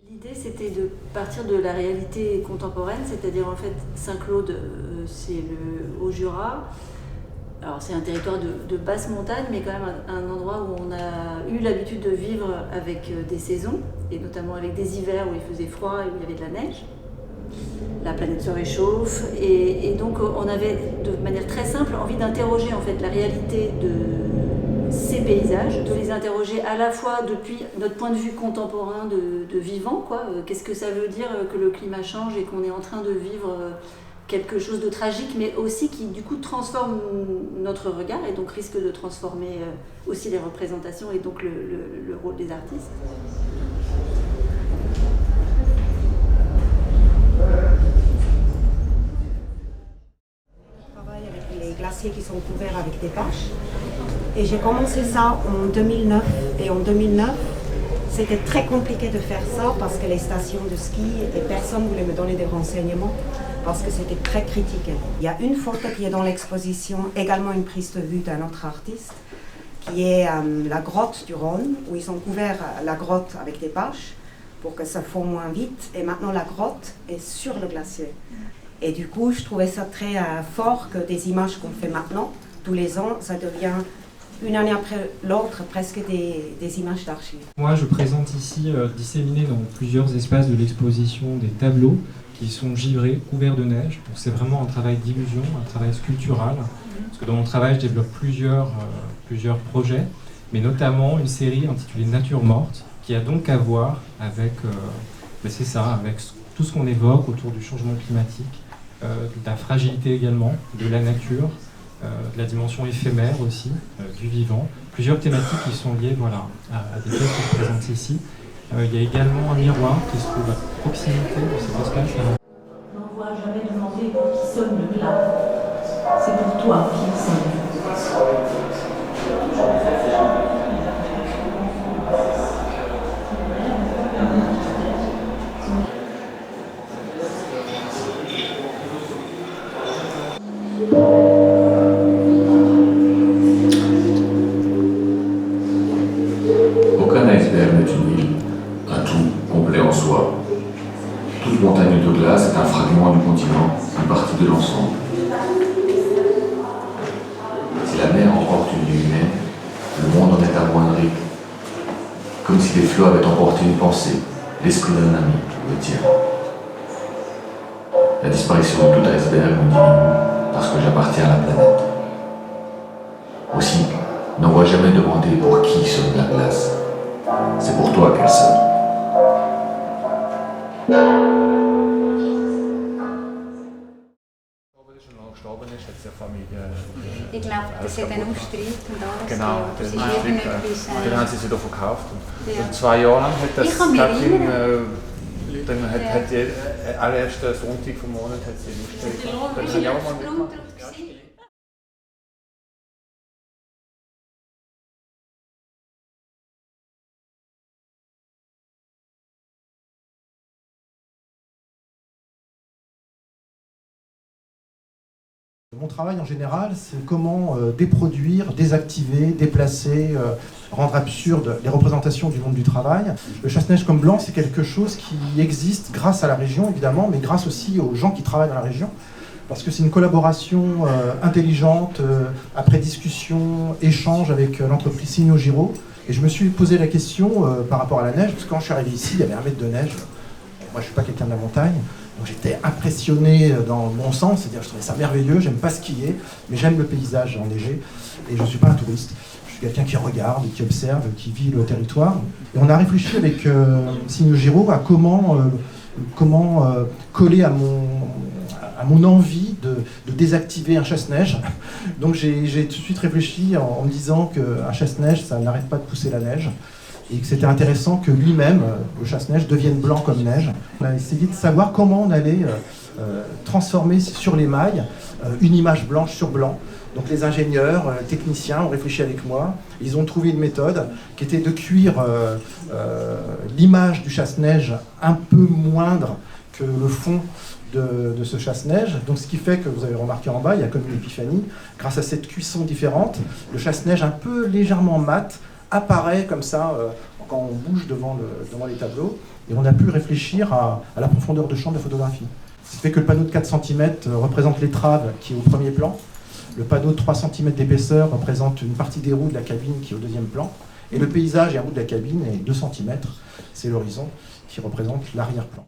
L'idée, c'était de partir de la réalité contemporaine, c'est-à-dire en fait Saint-Claude, c'est le Haut-Jura. Alors c'est un territoire de basse montagne, mais quand même un endroit où on a eu l'habitude de vivre avec des saisons, et notamment avec des hivers où il faisait froid et où il y avait de la neige. La planète se réchauffe, et donc on avait de manière très simple envie d'interroger en fait la réalité de ces paysages, de les interroger à la fois depuis notre point de vue contemporain de vivant, quoi. Qu'est-ce que ça veut dire que le climat change et qu'on est en train de vivre quelque chose de tragique, mais aussi qui du coup transforme notre regard et donc risque de transformer aussi les représentations et donc le rôle des artistes. Je travaille avec les glaciers qui sont couverts avec des bâches. Et j'ai commencé ça en 2009. Et en 2009, c'était très compliqué de faire ça parce que les stations de ski et personne ne voulait me donner des renseignements parce que c'était très critique. Il y a une photo qui est dans l'exposition, également une prise de vue d'un autre artiste, qui est la grotte du Rhône, où ils ont couvert la grotte avec des bâches pour que ça fond moins vite. Et maintenant, la grotte est sur le glacier. Et du coup, je trouvais ça très fort que des images qu'on fait maintenant, tous les ans, ça devient une année après l'autre, presque des images d'archives. Moi, je présente ici, disséminés dans plusieurs espaces de l'exposition, des tableaux qui sont givrés, couverts de neige. Donc c'est vraiment un travail d'illusion, un travail sculptural. Parce que dans mon travail, je développe plusieurs projets, mais notamment une série intitulée Nature morte, qui a donc à voir avec, c'est ça, avec tout ce qu'on évoque autour du changement climatique, de la fragilité également, de la nature, de la dimension éphémère aussi, du vivant. Plusieurs thématiques qui sont liées à des pièces que je présente ici. Il y a également un miroir qui se trouve à proximité de cet espace. N'envoie jamais demander pour qui sonne le glas. C'est pour toi qu'il sonne. Aucun iceberg n'est une île, un tout complet en soi. Toute montagne de glace est un fragment du continent, une partie de l'ensemble. Si la mer emporte une vie humaine, le monde en est amoindri, comme si les flots avaient emporté une pensée, l'esprit d'un ami, le tien. La disparition de tout iceberg me diminue, parce que j'appartiens à la planète. Aussi, n'envoie jamais demander pour qui sonne la glace. C'est pour toi qu'elle sonne. Ich glaube, das hat einen Streit und alles. Genau, Das den ist irgendetwas. Dann haben sie es wieder verkauft. Ja. Und 2 Jahre lang hat das Ich kann mich Catherine, erinnern. dann hat die allererste Sonntag vom Monat hat sie Lust gehabt. Dann habe ich auch mal mitgemacht. Mon travail en général, c'est comment déproduire, désactiver, déplacer, rendre absurde les représentations du monde du travail. Le chasse-neige comme blanc, c'est quelque chose qui existe grâce à la région, évidemment, mais grâce aussi aux gens qui travaillent dans la région. Parce que c'est une collaboration intelligente, après discussion, échange avec l'entreprise Signo Giro. Et je me suis posé la question par rapport à la neige, parce que quand je suis arrivé ici, il y avait 1 mètre de neige. Moi, je ne suis pas quelqu'un de la montagne. Donc j'étais impressionné dans le bon sens, c'est-à-dire je trouvais ça merveilleux, j'aime pas skier, mais j'aime le paysage enneigé, et je ne suis pas un touriste. Je suis quelqu'un qui regarde, qui observe, qui vit le territoire. Et on a réfléchi avec Signo Giro à comment coller à mon envie de désactiver un chasse-neige. Donc j'ai tout de suite réfléchi en me disant qu'un chasse-neige, ça n'arrête pas de pousser la neige. Et que c'était intéressant que lui-même, le chasse-neige, devienne blanc comme neige. On a essayé de savoir comment on allait transformer sur les mailles une image blanche sur blanc. Donc les ingénieurs, techniciens ont réfléchi avec moi. Ils ont trouvé une méthode qui était de cuire l'image du chasse-neige un peu moindre que le fond de ce chasse-neige. Donc ce qui fait que, vous avez remarqué en bas, il y a comme une épiphanie. Grâce à cette cuisson différente, le chasse-neige un peu légèrement mat apparaît comme ça quand on bouge devant les tableaux, et on a pu réfléchir à la profondeur de champ de la photographie. Ce qui fait que le panneau de 4 cm représente l'étrave qui est au premier plan, le panneau de 3 cm d'épaisseur représente une partie des roues de la cabine qui est au deuxième plan, et le paysage et un bout de la cabine est 2 cm, c'est l'horizon qui représente l'arrière-plan.